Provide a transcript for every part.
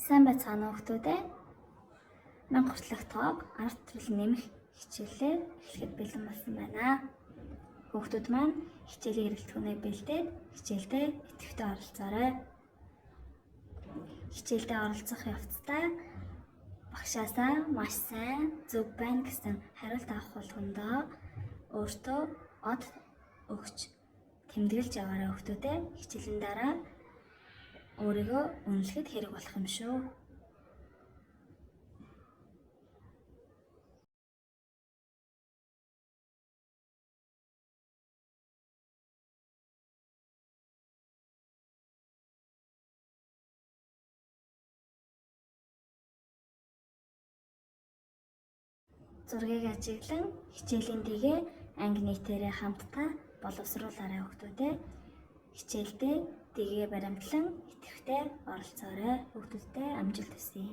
Сайн байцгаана уу хүмүүс. 1000 хүртэлх тоог арт төлөв нэмэх хичээлээ эхлэхэд бэлэн болсон байна. Хүүхдүүд маань хичээлийн хэрэглэтгүүнээ бэлдээд хичээлдээ идэвхтэй оролцоорой. Хичээлдээ оролцох явцдаа багшаасаа маш сайн зөв байна гэсэн хариулт авах болгондоо өөртөө од өгч тэмдэглэж яваарай хүүхдүүдээ. Хичээлийн дараа өөрийгөө үнэлэхэд хэрэг болох юм шүү. Зургийг ажиглан хичээлийн дэгээ анги нийтээрээ хамтдаа боловсруулаарай хүүхдүүдээ. Хичээлдээ дэгээ баримтлан идэвхтэй оролцоорой. Хүүхдүүдтэй амжилт хүсье.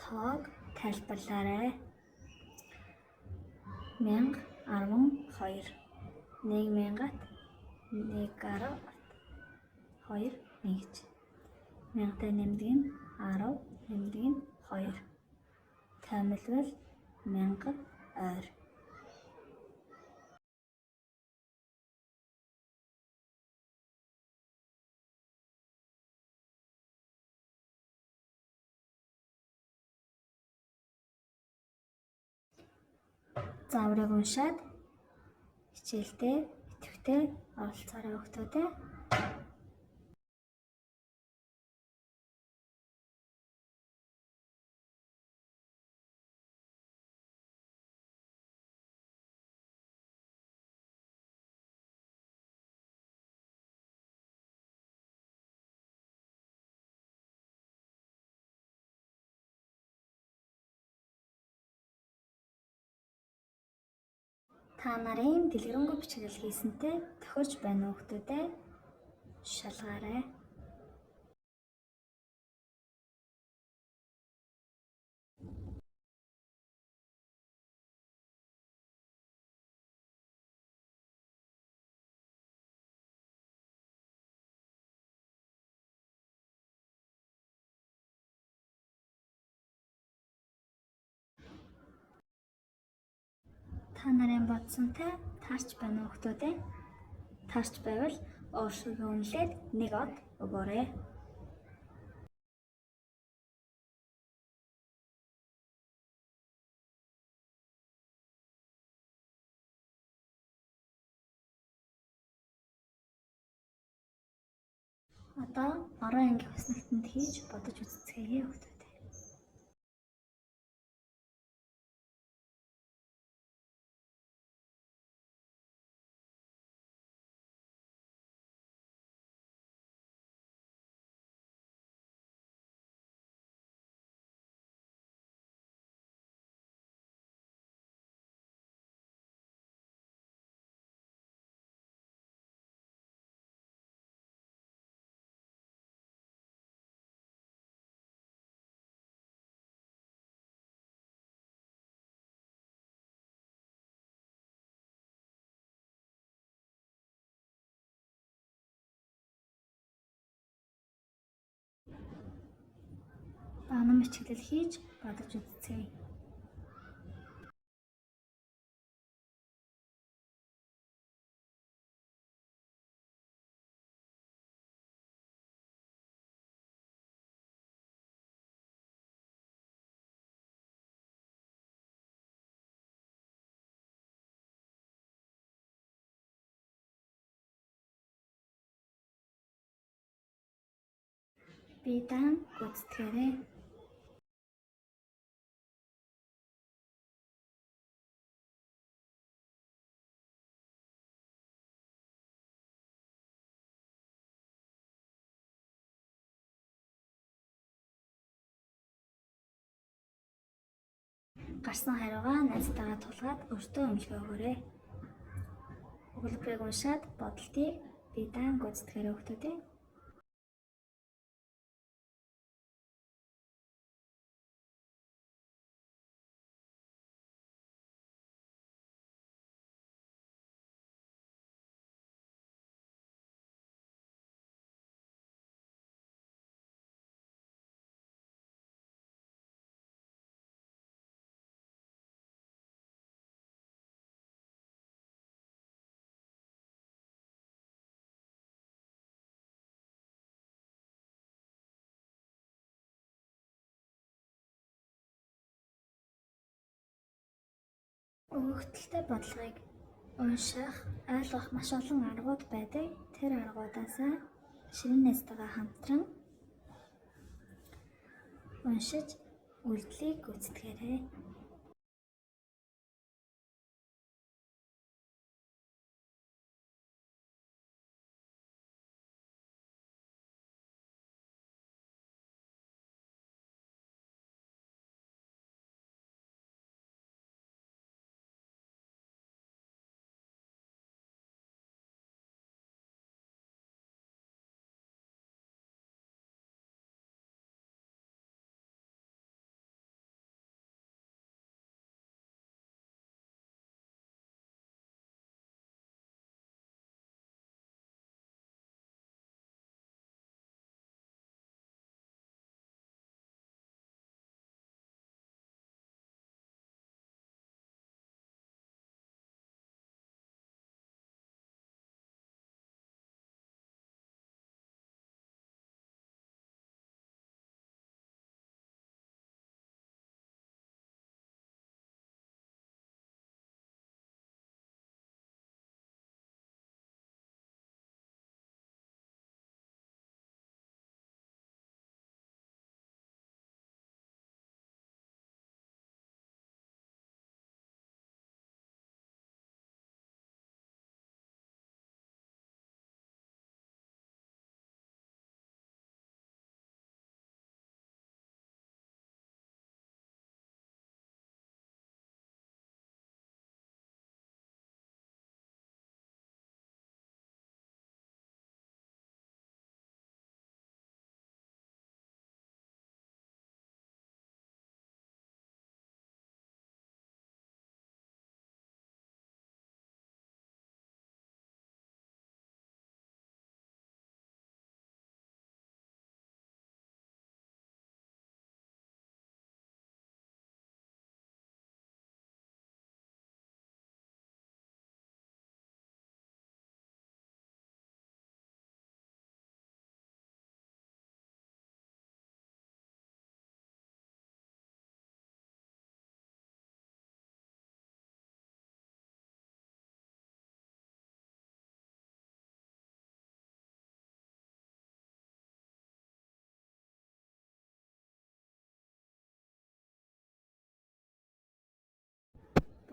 Тоог тайлбарлаарай. 1012 1000-ат 1.2 нэгж 1000-тай нэмдэг нь 10 нэмдэг нь 2 таймлбал 1000 ойр. Зааврыг уншаад хичээлдээ идэвхтэй оролцоорой хүүхдүүдээ. Та нарын дэлгэрэнгүй бичгэл хийсэнтэй тохирч байна уу хүүхдүүдээ? Шалгаарай. Та нарын бодсонтой таарч байна уу хүүхдүүдээ? Таарч байвал өөрсдөө үнэлээд нэг од өгөөрэй. Одоо орон анги хүснэгтэнд хийж бодож үзцгээе хүүхдүүдээ. Банан бичиглэл хийж бодож үзцгээе. Би дан гүйцэтгээрэй. Гарсан хариугаа найзтайгаа тулгаад өөртөө өмөлгөө өгөөрэй. Өгүүлбэрийг уншаад бодолтыг биедан гүйцэтгэх хүүхдүүдээ. Өгөгдөлтэй бодлогыг унших, ойлгох маш олон аргууд байдаг. Тэр аргуудаас ширин найзтайгаа хамтран уншиж үйлдэлийг гүйцэтгээрэй.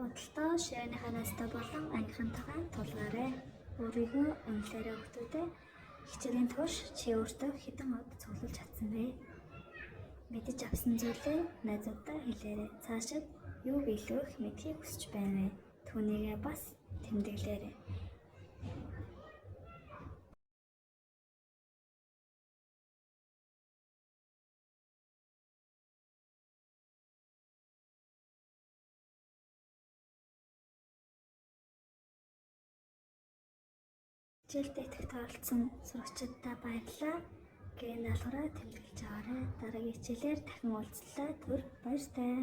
Бодолтоо ширээний найзтай болон ангийнхантайгаа тулгаарай. Өөрийгөө үнэлээрэй хүүхдүүдээ. Хичээлийн турш чи өөртөө хэдэн од цуглуулж чадсан бэ? Мэдэж авсан зүйлээ найзуудаа хэлээрэй. Цаашид юу биелүүлэх мэдхийг хүсэж байна вэ? Түүнийгээ бас тэмдэглээрэй. Хичээлд идэвхтэй оролцсон сурагчидаа баярлалаа. Гээ даалгавраа тэмдэглэж аваарай. Дараагийн хичээлээр дахин уулзлаа. Түр баяртай.